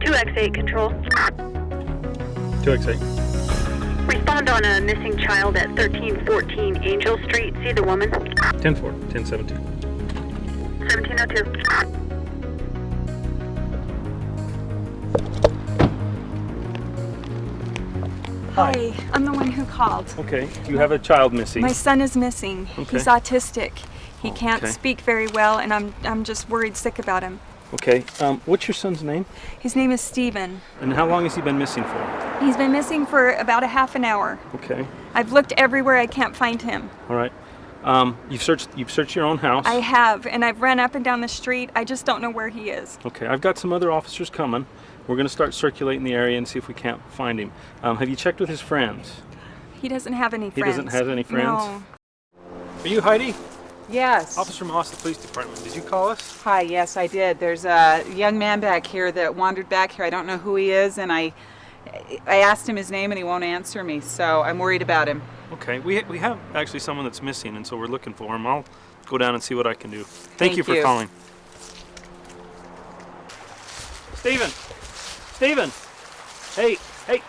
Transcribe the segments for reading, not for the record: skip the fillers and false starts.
2X8 control. 2X8. Respond on a missing child at 1314 Angel Street. See the woman. 10-4, 10-17. 1702. Hi, I'm the one who called. Okay, you have a child missing. My son is missing. Okay. He's autistic. He can't Okay. speak very well, and I'm just worried sick about him. Okay, what's your son's name? His name is Steven. And how long has he been missing for? He's been missing for about a half an hour. Okay, I've looked everywhere. I can't find him. all right. You've searched your own house. I have, and I've run up and down the street. I just don't know where he is. Okay, I've got some other officers coming. We're going to start circulating the area and see if we can't find him. Have you checked with his friends? He doesn't have any He friends. doesn't have any friends? No. Are you Heidi? Yes. Officer Moss, the police department. Did you call us? Hi, yes, I did. There's a young man back here that wandered back here. I don't know who he is, and I asked him his name, and he won't answer me, so I'm worried about him. Okay, we have actually someone that's missing, and so we're looking for him. I'll go down and see what I can do. Thank you for calling. Steven! Steven! Hey,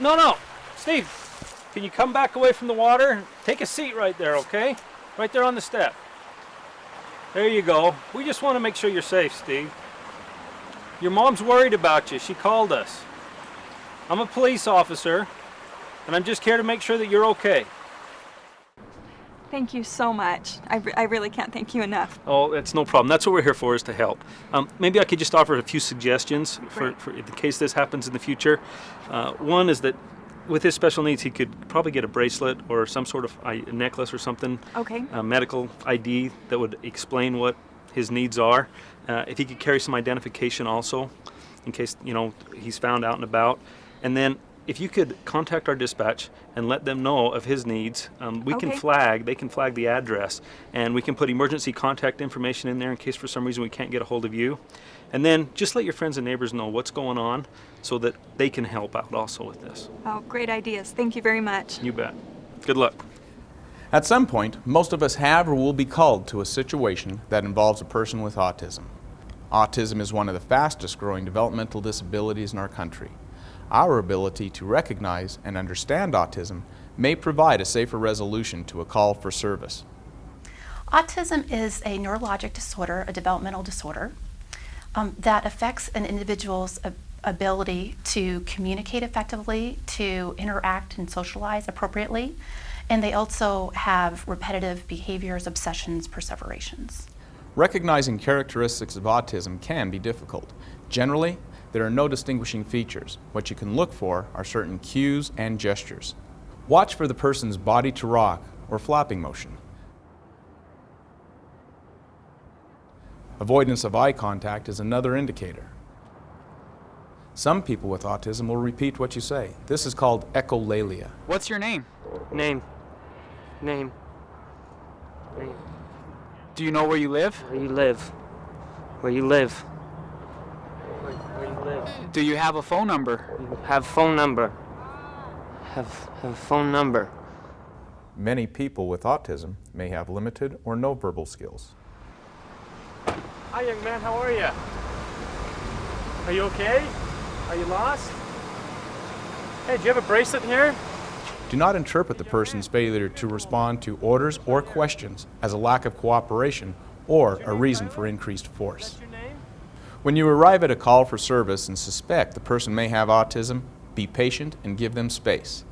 no! Steve, can you come back away from the water? Take a seat right there, okay? Right there on the step. There you go. We just want to make sure you're safe, Steve. Your mom's worried about you. She called us. I'm a police officer, and I'm just here to make sure that you're okay. Thank you so much. I really can't thank you enough. Oh, that's no problem. That's what we're here for, is to help. Maybe I could just offer a few suggestions for in case this happens in the future. One is that with his special needs, he could probably get a bracelet or some sort of a necklace or something. Okay. A medical ID that would explain what his needs are. If he could carry some identification also, in case he's found out and about. And then if you could contact our dispatch and let them know of his needs, they can flag the address, and we can put emergency contact information in there in case for some reason we can't get a hold of you. And then just let your friends and neighbors know what's going on so that they can help out also with this. Oh, great ideas. Thank you very much. You bet. Good luck. At some point, most of us have or will be called to a situation that involves a person with autism. Autism is one of the fastest growing developmental disabilities in our country. Our ability to recognize and understand autism may provide a safer resolution to a call for service. Autism is a neurologic disorder, a developmental disorder, that affects an individual's ability to communicate effectively, to interact and socialize appropriately, and they also have repetitive behaviors, obsessions, perseverations. Recognizing characteristics of autism can be difficult. Generally, there are no distinguishing features. What you can look for are certain cues and gestures. Watch for the person's body to rock or flapping motion. Avoidance of eye contact is another indicator. Some people with autism will repeat what you say. This is called echolalia. What's your name? Name. Do you know where you live? Where you live. Where you live. Do you have a phone number? Have phone number. Have phone number. Many people with autism may have limited or no verbal skills. Hi, young man. How are you? Are you okay? Are you lost? Hey, do you have a bracelet here? Do not interpret the person's failure to respond to orders or questions as a lack of cooperation or a reason for increased force. When you arrive at a call for service and suspect the person may have autism, be patient and give them space.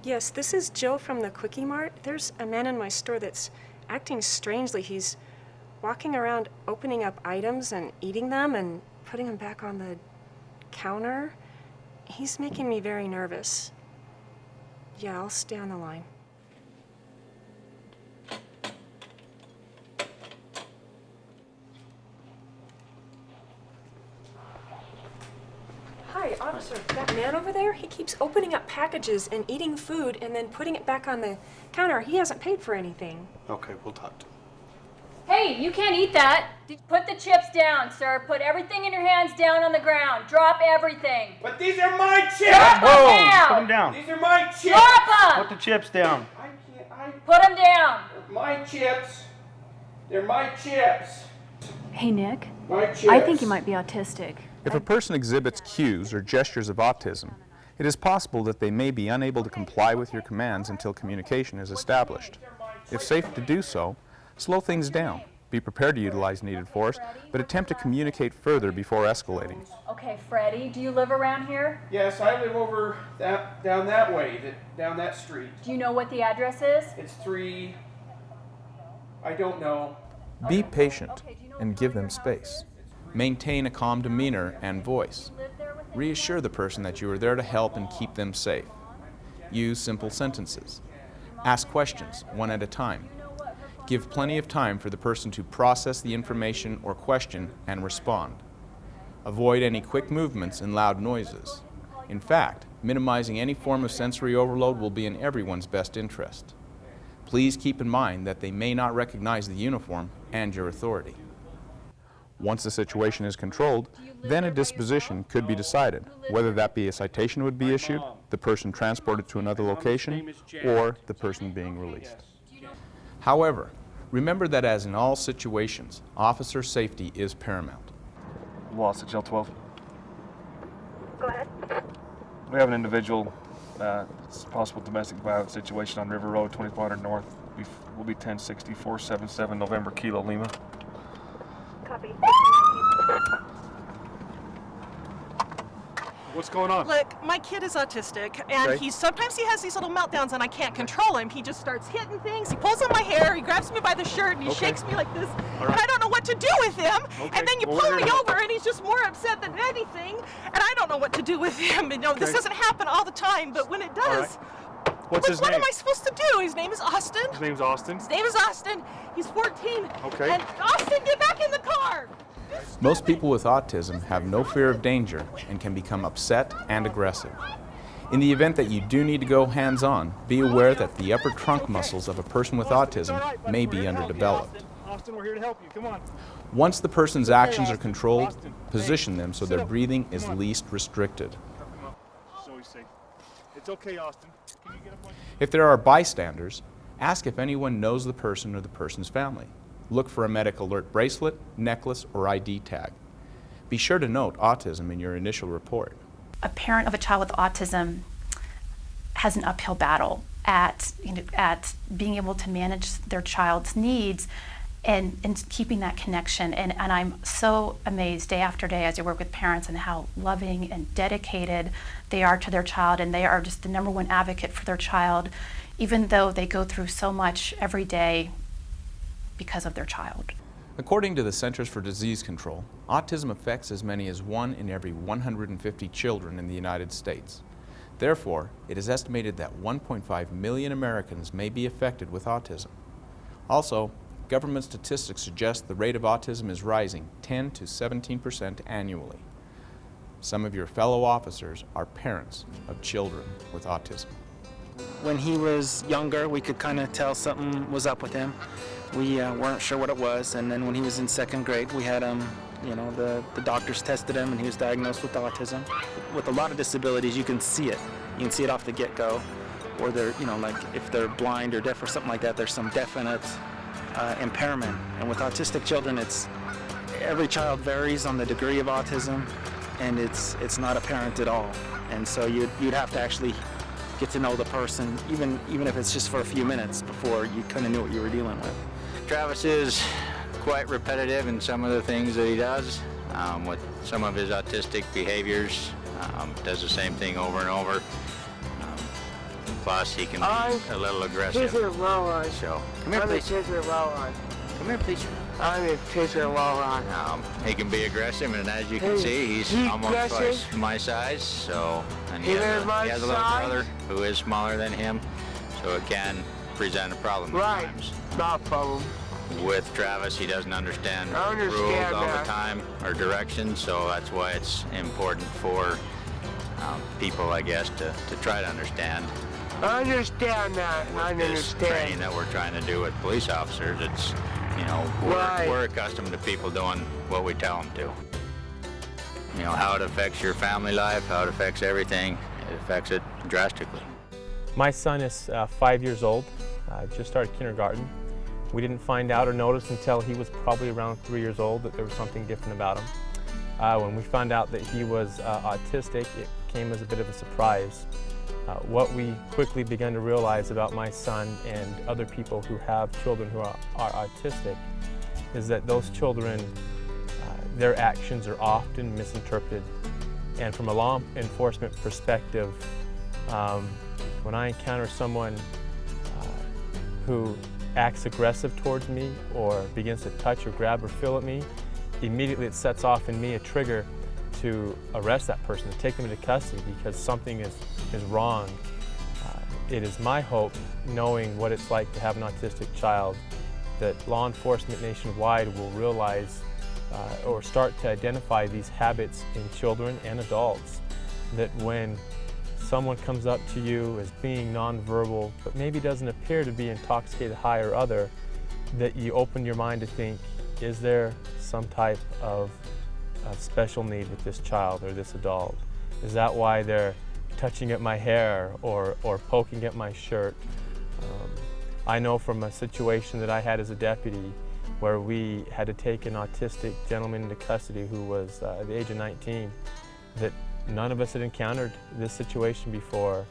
Yes, this is Jill from the Quickie Mart. There's a man in my store that's acting strangely. He's walking around opening up items and eating them and putting them back on the counter. He's making me very nervous. Yeah, I'll stay on the line. Hi, officer. That man over there, he keeps opening up packages and eating food and then putting it back on the counter. He hasn't paid for anything. Okay, we'll talk to him. Hey, you can't eat that. Put the chips down, sir. Put everything in your hands down on the ground. Drop everything. But these are my chips! Drop them down! Put them down. These are my chips! Drop down. Put the chips down. Put them down. My chips. They're my chips. Hey, Nick. My chips. I think you might be autistic. If a person exhibits cues or gestures of autism, it is possible that they may be unable to comply with your commands until communication is established. If safe to do so, slow things down. Be prepared to utilize needed force, but attempt to communicate further before escalating. Okay, Freddie, do you live around here? Yes, I live over down that way, down that street. Do you know what the address is? It's 3. I don't know. Be patient and give them space. Maintain a calm demeanor and voice. Reassure the person that you are there to help and keep them safe. Use simple sentences. Ask questions one at a time. Give plenty of time for the person to process the information or question and respond. Avoid any quick movements and loud noises. In fact, minimizing any form of sensory overload will be in everyone's best interest. Please keep in mind that they may not recognize the uniform and your authority. Once the situation is controlled, then a disposition could be decided, whether that be a citation would be issued, the person transported to another location, or the person being released. However, remember that as in all situations, officer safety is paramount. Lost at jail 12. Go ahead. We have an individual, it's a possible domestic violence situation on River Road, 2400 North. Will be 10-60-477 November Kilo Lima. Copy. What's going on? Look, my kid is autistic, and Okay. sometimes he has these little meltdowns, and I can't control him. He just starts hitting things. He pulls on my hair. He grabs me by the shirt, and he Okay. shakes me like this. All And right. I don't know what to do with him. Okay. And then you Well, pull we're me here to help. over, and he's just more upset than anything. And I don't know what to do with him. You know, this Okay. doesn't happen all the time, but when it does, What's his what name? am I supposed to do? His name is Austin. His name's Austin. His name is Austin. He's 14. Okay. And Austin, get back in the car. Most people with autism have no fear of danger and can become upset and aggressive. In the event that you do need to go hands-on, be aware that the upper trunk muscles of a person with autism may be underdeveloped. Austin, we're here to help you. Come on. Once the person's actions are controlled, position them so their breathing is least restricted. So he's safe. It's okay, Austin. Can you get up on If there are bystanders, ask if anyone knows the person or the person's family. Look for a medic alert bracelet, necklace, or ID tag. Be sure to note autism in your initial report. A parent of a child with autism has an uphill battle at being able to manage their child's needs and keeping that connection. And I'm so amazed day after day as I work with parents and how loving and dedicated they are to their child, and they are just the #1 advocate for their child, even though they go through so much every day because of their child. According to the Centers for Disease Control, autism affects as many as 1 in every 150 children in the United States. Therefore, it is estimated that 1.5 million Americans may be affected with autism. Also, government statistics suggest the rate of autism is rising 10 to 17% annually. Some of your fellow officers are parents of children with autism. When he was younger, we could kind of tell something was up with him. We weren't sure what it was, and then when he was in 2nd grade, we had the doctors tested him, and he was diagnosed with autism. With a lot of disabilities, you can see it. You can see it off the get-go, or they're, like if they're blind or deaf or something like that, there's some definite impairment. And with autistic children, every child varies on the degree of autism, and it's not apparent at all. And so you'd have to actually get to know the person, even if it's just for a few minutes, before you kind of knew what you were dealing with. Travis is quite repetitive in some of the things that he does. With some of his autistic behaviors, does the same thing over and over. Plus, he can be a little aggressive. So, come here, please. Come here, please. I'm a teacher Rowan. He can be aggressive, and as you can see, he's almost twice my size. So, and he has a little brother who is smaller than him, so it can present a problem at times. Not a problem. With Travis, he doesn't understand rules all the time or directions, so that's why it's important for people, I guess, to try to understand. I understand that. I This understand. training that we're trying to do with police officers, it's, we're accustomed to people doing what we tell them to. How it affects your family life, how it affects everything, it affects it drastically. My son is 5 years old, just started kindergarten. We didn't find out or notice until he was probably around 3 years old that there was something different about him. When we found out that he was autistic, it came as a bit of a surprise. What we quickly began to realize about my son and other people who have children who are autistic is that those children, their actions are often misinterpreted. And from a law enforcement perspective, when I encounter someone who acts aggressive towards me or begins to touch or grab or feel at me, immediately it sets off in me a trigger to arrest that person, to take them into custody because something is wrong. It is my hope, knowing what it's like to have an autistic child, that law enforcement nationwide will realize or start to identify these habits in children and adults, that when someone comes up to you as being nonverbal but maybe doesn't appear to be intoxicated, high or other, that you open your mind to think, is there some type of special need with this child or this adult? Is that why they're touching at my hair or poking at my shirt? I know from a situation that I had as a deputy where we had to take an autistic gentleman into custody who was at the age of 19, that none of us had encountered this situation before.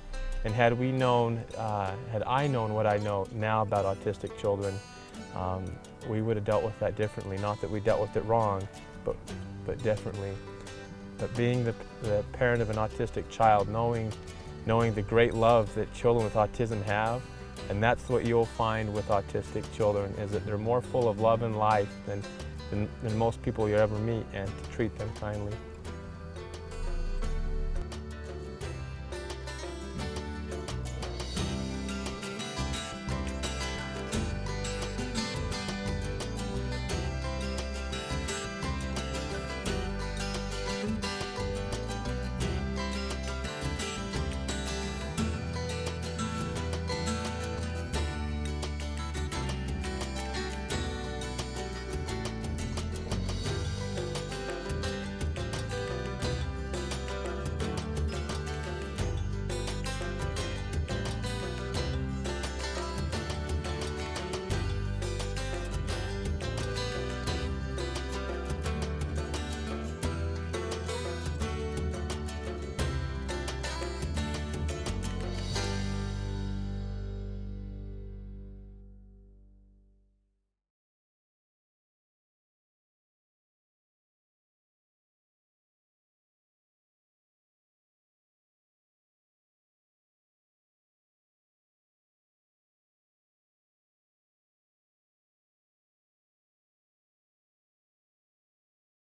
And had I known what I know now about autistic children, we would have dealt with that differently. Not that we dealt with it wrong, but differently. But being the parent of an autistic child, knowing the great love that children with autism have, and that's what you'll find with autistic children, is that they're more full of love and life than most people you'll ever meet, and to treat them kindly.